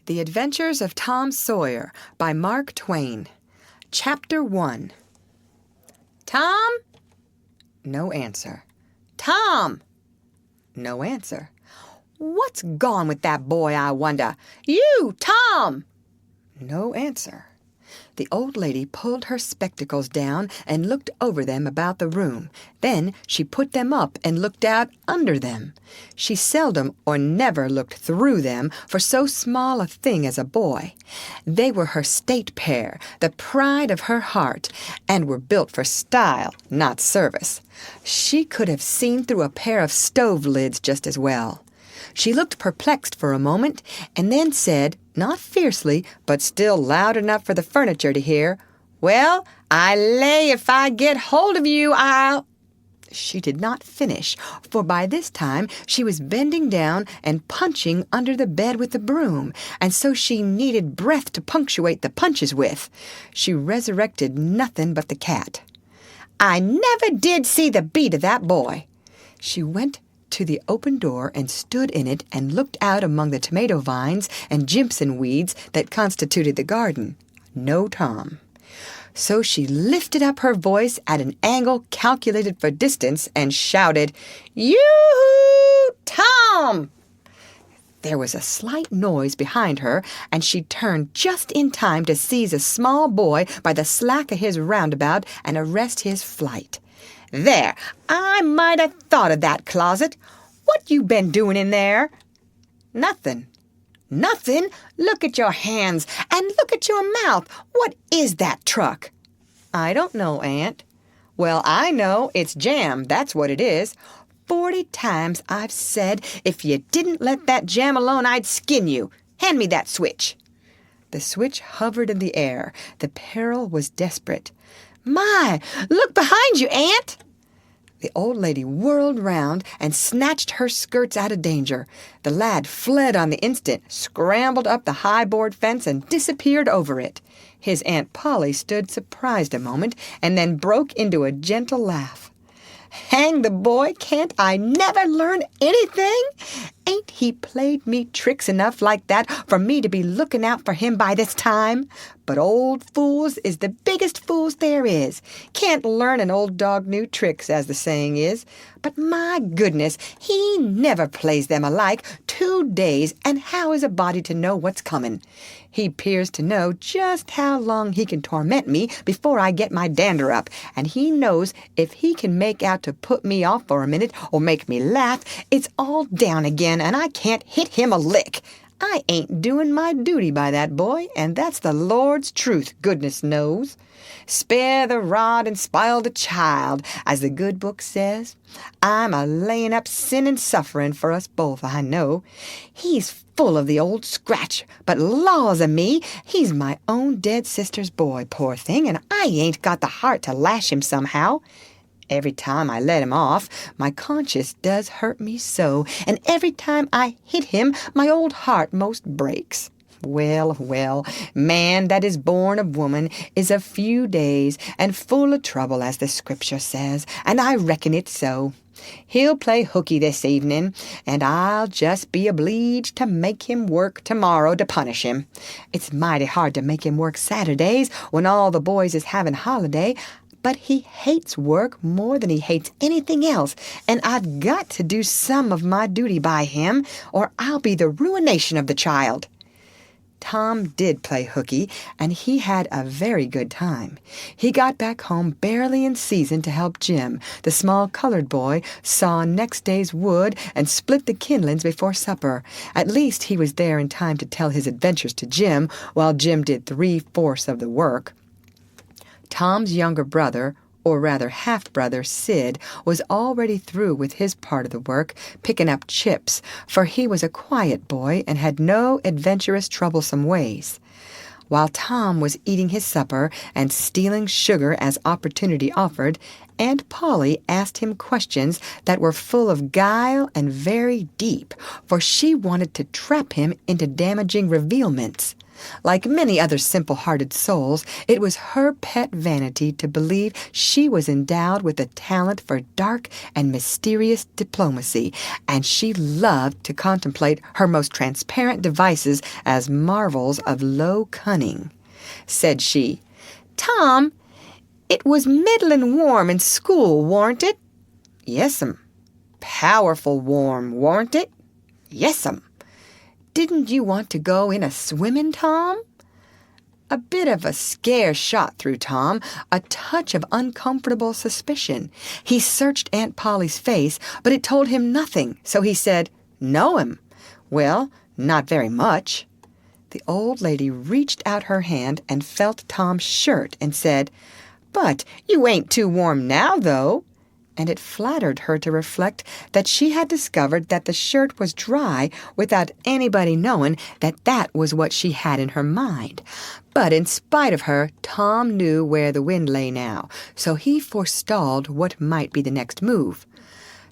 The Adventures of Tom Sawyer by Mark Twain. Chapter 1. Tom? No answer. Tom? No answer. What's gone with that boy, I wonder? You, Tom! No answer. The old lady pulled her spectacles down and looked over them about the room. Then she put them up and looked out under them. She seldom or never looked through them for so small a thing as a boy. They were her state pair, the pride of her heart, and were built for style, not service. She could have seen through a pair of stove lids just as well. She looked perplexed for a moment, and then said, not fiercely, but still loud enough for the furniture to hear, "Well, I lay if I get hold of you, I'll—" She did not finish, for by this time she was bending down and punching under the bed with the broom, and so she needed breath to punctuate the punches with. She resurrected nothing but the cat. "I never did see the beat of that boy." She went to the open door and stood in it and looked out among the tomato vines and jimpson weeds that constituted the garden. No Tom. So she lifted up her voice at an angle calculated for distance and shouted, "Yoo-hoo, Tom!" There was a slight noise behind her, and she turned just in time to seize a small boy by the slack of his roundabout and arrest his flight. "There, I might have thought of that closet. What you been doing in there?" "Nothing." "Nothing? Look at your hands, and look at your mouth. What is that truck?" "I don't know, Aunt." "Well, I know. It's jam, that's what it is. 40 times I've said if you didn't let that jam alone, I'd skin you. Hand me that switch." The switch hovered in the air. The peril was desperate. "My, look behind you, Aunt!" The old lady whirled round and snatched her skirts out of danger. The lad fled on the instant, scrambled up the high board fence, and disappeared over it. His Aunt Polly stood surprised a moment, and then broke into a gentle laugh. "Hang the boy, can't I never learn anything? Ain't he played me tricks enough like that for me to be looking out for him by this time? But old fools is the biggest fools there is. Can't learn an old dog new tricks, as the saying is. But my goodness, he never plays them alike 2 days, and how is a body to know what's coming? He 'pears to know just how long he can torment me before I get my dander up, and he knows if he can make out to put me off for a minute or make me laugh, it's all down again, and I can't hit him a lick. I ain't doing my duty by that boy, and that's the Lord's truth, goodness knows. Spare the rod and spile the child, as the good book says. I'm a-laying up sin and suffering for us both, I know. He's full of the old scratch, but laws a me, he's my own dead sister's boy, poor thing, and I ain't got the heart to lash him somehow. Every time I let him off, my conscience does hurt me so, and every time I hit him, my old heart most breaks. Well, well, man that is born of woman is a few days and full of trouble, as the Scripture says, and I reckon it's so. He'll play hooky this evening, and I'll just be obleeged to make him work tomorrow to punish him. It's mighty hard to make him work Saturdays when all the boys is having holiday, but he hates work more than he hates anything else, and I've got to do some of my duty by him, or I'll be the ruination of the child. Tom did play hooky, and he had a very good time. He got back home barely in season to help Jim, the small colored boy, saw next day's wood and split the kindlings before supper. At least he was there in time to tell his adventures to Jim, while Jim did 3/4 of the work. Tom's younger brother, or rather half-brother, Sid, was already through with his part of the work, picking up chips, for he was a quiet boy and had no adventurous, troublesome ways. While Tom was eating his supper and stealing sugar as opportunity offered, Aunt Polly asked him questions that were full of guile and very deep, for she wanted to trap him into damaging revealments. Like many other simple-hearted souls, it was her pet vanity to believe she was endowed with a talent for dark and mysterious diplomacy, and she loved to contemplate her most transparent devices as marvels of low cunning. Said she, "Tom, it was middlin' warm in school, warn't it?" "Yes'm." "Powerful warm, warn't it?" "Yes'm." "Didn't you want to go in a swimmin', Tom?" A bit of a scare shot through Tom, a touch of uncomfortable suspicion. He searched Aunt Polly's face, but it told him nothing, so he said, "No'm." "Well, not very much." The old lady reached out her hand and felt Tom's shirt and said, "But you ain't too warm now, though." And it flattered her to reflect that she had discovered that the shirt was dry without anybody knowing that that was what she had in her mind. But in spite of her, Tom knew where the wind lay now, so he forestalled what might be the next move.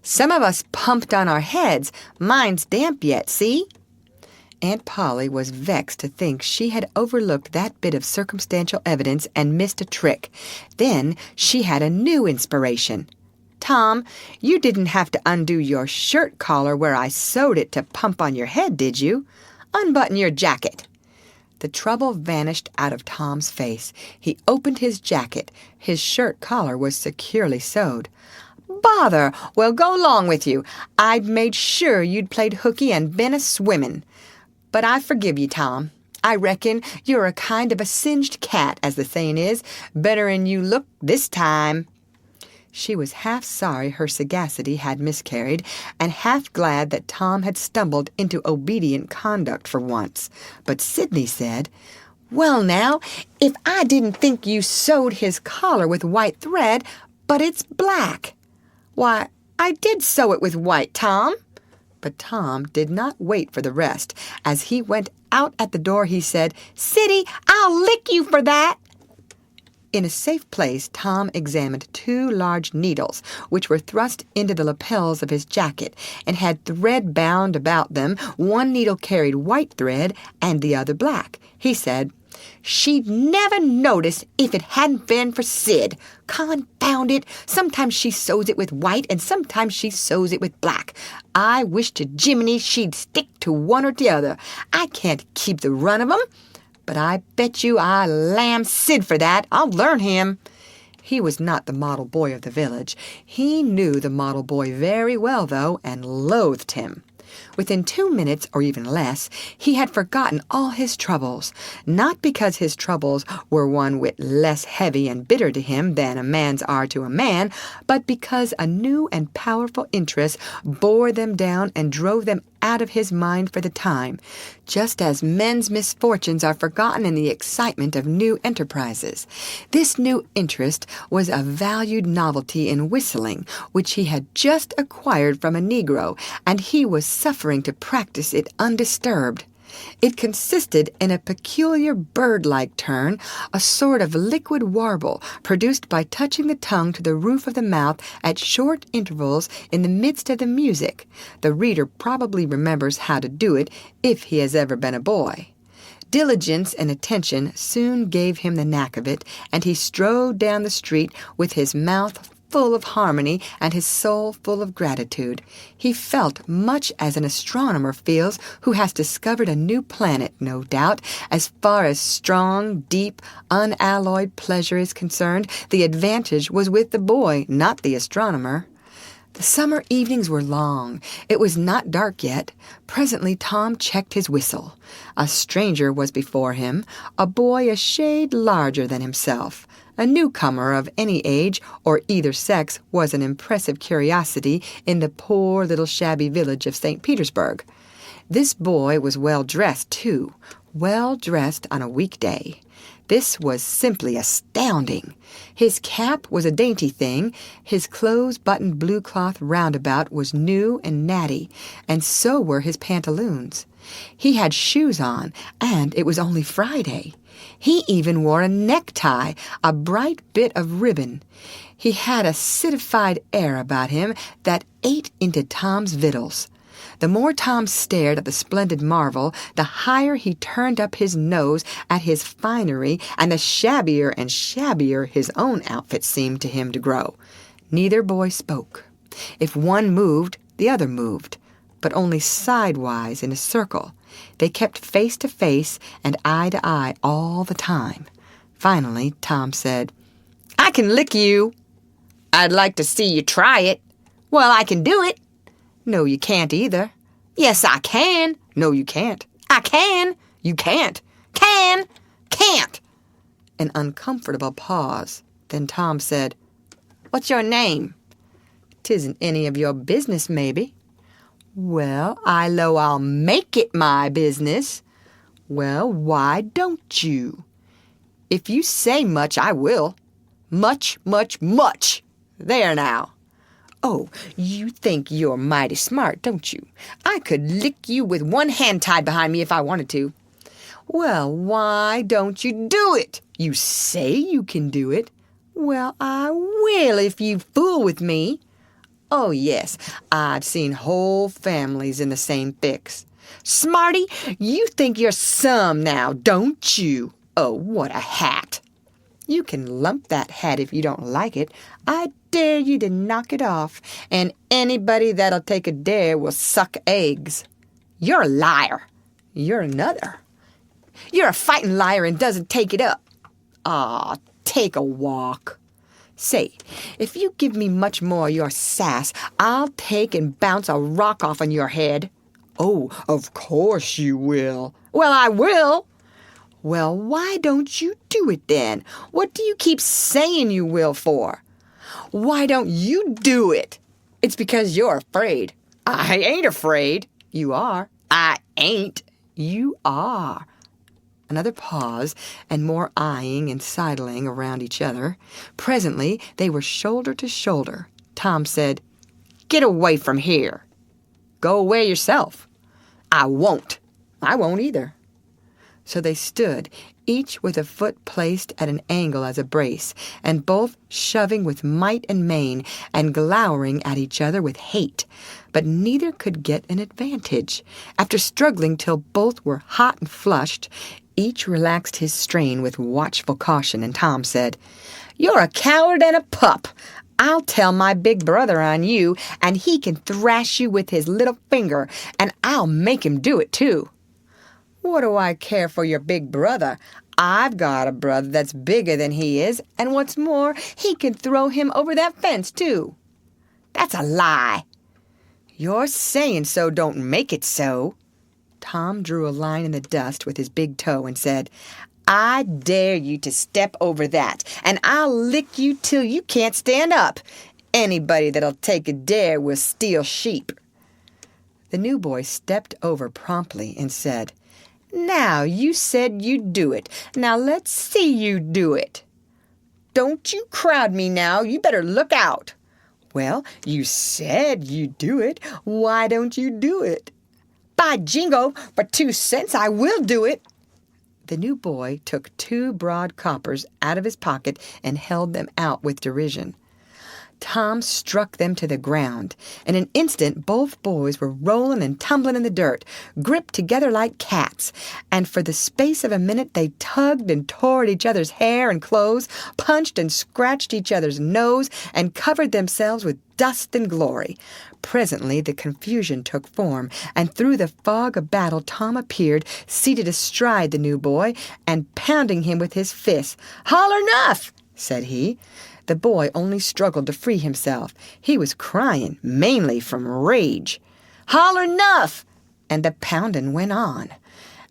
"Some of us pumped on our heads. Mine's damp yet, see?" Aunt Polly was vexed to think she had overlooked that bit of circumstantial evidence and missed a trick. Then she had a new inspiration. "Tom, you didn't have to undo your shirt collar where I sewed it to pump on your head, did you? Unbutton your jacket." The trouble vanished out of Tom's face. He opened his jacket. His shirt collar was securely sewed. "Bother! Well, go 'long with you. I'd made sure you'd played hooky and been a swimmin'. But I forgive you, Tom. I reckon you're a kind of a singed cat, as the sayin' is. Better'n you look this time." She was half sorry her sagacity had miscarried, and half glad that Tom had stumbled into obedient conduct for once. But Sidney said, "Well, now, if I didn't think you sewed his collar with white thread, but it's black." "Why, I did sew it with white, Tom." But Tom did not wait for the rest. As he went out at the door, he said, "Siddy, I'll lick you for that." In a safe place, Tom examined 2 large needles, which were thrust into the lapels of his jacket, and had thread bound about them. One needle carried white thread, and the other black. He said, "She'd never notice if it hadn't been for Sid. Confound it! Sometimes she sews it with white, and sometimes she sews it with black. I wish to Jiminy she'd stick to one or t'other. I can't keep the run of 'em. But I bet you I lamb Sid for that. I'll learn him." He was not the model boy of the village. He knew the model boy very well, though, and loathed him. Within 2 minutes, or even less, he had forgotten all his troubles, not because his troubles were one whit less heavy and bitter to him than a man's are to a man, but because a new and powerful interest bore them down and drove them out of his mind for the time, just as men's misfortunes are forgotten in the excitement of new enterprises. This new interest was a valued novelty in whistling, which he had just acquired from a Negro, and he was suffering to practice it undisturbed. It consisted in a peculiar bird-like turn, a sort of liquid warble produced by touching the tongue to the roof of the mouth at short intervals in the midst of the music. The reader probably remembers how to do it if he has ever been a boy. Diligence and attention soon gave him the knack of it, and he strode down the street with his mouth full of harmony and his soul full of gratitude. He felt much as an astronomer feels who has discovered a new planet, no doubt. As far as strong, deep, unalloyed pleasure is concerned, the advantage was with the boy, not the astronomer. The summer evenings were long. It was not dark yet. Presently Tom checked his whistle. A stranger was before him, a boy a shade larger than himself. A newcomer of any age or either sex was an impressive curiosity in the poor little shabby village of St. Petersburg. This boy was well-dressed, too, well-dressed on a weekday. This was simply astounding. His cap was a dainty thing, his close-buttoned blue cloth roundabout was new and natty, and so were his pantaloons. He had shoes on, and it was only Friday. He even wore a necktie, a bright bit of ribbon. He had a citified air about him that ate into Tom's victuals. The more Tom stared at the splendid marvel, the higher he turned up his nose at his finery, and the shabbier and shabbier his own outfit seemed to him to grow. Neither boy spoke. If one moved, the other moved, but only sidewise in a circle. They kept face to face and eye to eye all the time. Finally, Tom said, "I can lick you." "I'd like to see you try it." "Well, I can do it." "No, you can't either." "Yes, I can." "No, you can't." "I can." "You can't." "Can." "Can't." An uncomfortable pause. Then Tom said, "What's your name?" "'Tisn't any of your business, maybe." "Well, I 'low I'll make it my business." "Well, why don't you?" "If you say much, I will." "Much, much, much. There now." "Oh, you think you're mighty smart, don't you? I could lick you with one hand tied behind me if I wanted to." "Well, why don't you do it? You say you can do it." "Well, I will if you fool with me." "Oh, yes, I've seen whole families in the same fix." "Smarty, you think you're some now, don't you?" "Oh, what a hat." "You can lump that hat if you don't like it. I dare you to knock it off, and anybody that'll take a dare will suck eggs." "You're a liar." "You're another." "You're a fighting liar and doesn't take it up." "Aw, take a walk." "Say, if you give me much more of your sass, I'll take and bounce a rock off on your head." "Oh, of course you will." "Well, I will." "Well, why don't you do it then? What do you keep saying you will for?" "Why don't you do it?" "It's because you're afraid." "I ain't afraid." "You are." "I ain't." "You are." Another pause, and more eyeing and sidling around each other. Presently they were shoulder to shoulder. Tom said, "Get away from here." "Go away yourself." "I won't." "I won't either." So they stood, each with a foot placed at an angle as a brace, and both shoving with might and main, and glowering at each other with hate. But neither could get an advantage. After struggling till both were hot and flushed, each relaxed his strain with watchful caution, and Tom said, "You're a coward and a pup. I'll tell my big brother on you, and he can thrash you with his little finger, and I'll make him do it, too." "What do I care for your big brother? I've got a brother that's bigger than he is, and what's more, he can throw him over that fence, too." "That's a lie." "Your saying so don't make it so." Tom drew a line in the dust with his big toe and said, "I dare you to step over that, and I'll lick you till you can't stand up. Anybody that'll take a dare will steal sheep." The new boy stepped over promptly and said, "Now, you said you'd do it. Now let's see you do it." "Don't you crowd me now. You better look out." "Well, you said you'd do it. Why don't you do it?" "By jingo, for 2 cents I will do it." The new boy took 2 broad coppers out of his pocket and held them out with derision. Tom struck them to the ground. In an instant, both boys were rolling and tumbling in the dirt, gripped together like cats, and for the space of a minute they tugged and tore at each other's hair and clothes, punched and scratched each other's nose, and covered themselves with dust and glory. Presently the confusion took form, and through the fog of battle Tom appeared, seated astride the new boy, and pounding him with his fists. "Holler 'nuff!" said he. The boy only struggled to free himself. He was crying, mainly from rage. "Holler 'nuff!" And the pounding went on.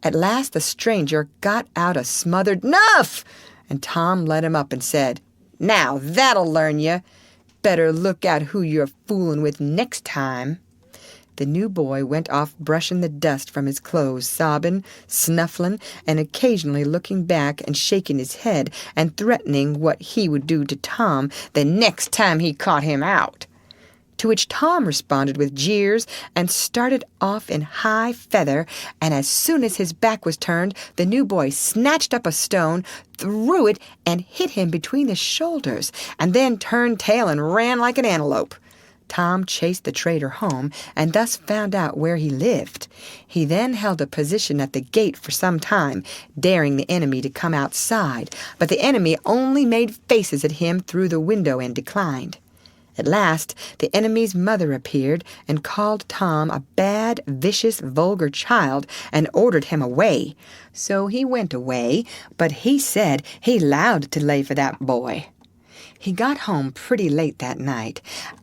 At last the stranger got out a smothered "'Nuff!" and Tom let him up and said, "Now that'll learn you. Better look out who you're fooling with next time." The new boy went off brushing the dust from his clothes, sobbing, snuffling, and occasionally looking back and shaking his head and threatening what he would do to Tom the next time he caught him out. To which Tom responded with jeers and started off in high feather, and as soon as his back was turned, the new boy snatched up a stone, threw it, and hit him between the shoulders, and then turned tail and ran like an antelope. Tom chased the traitor home and thus found out where he lived. He then held a position at the gate for some time, daring the enemy to come outside, but the enemy only made faces at him through the window and declined. At last, the enemy's mother appeared and called Tom a bad, vicious, vulgar child and ordered him away. So he went away, but he said he 'lowed to lay for that boy. He got home pretty late that night,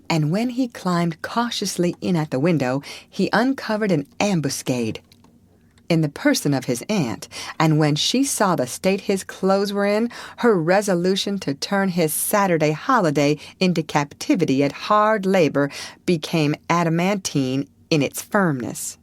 and when he climbed cautiously in at the window, he uncovered an ambuscade in the person of his aunt, and when she saw the state his clothes were in, her resolution to turn his Saturday holiday into captivity at hard labor became adamantine in its firmness.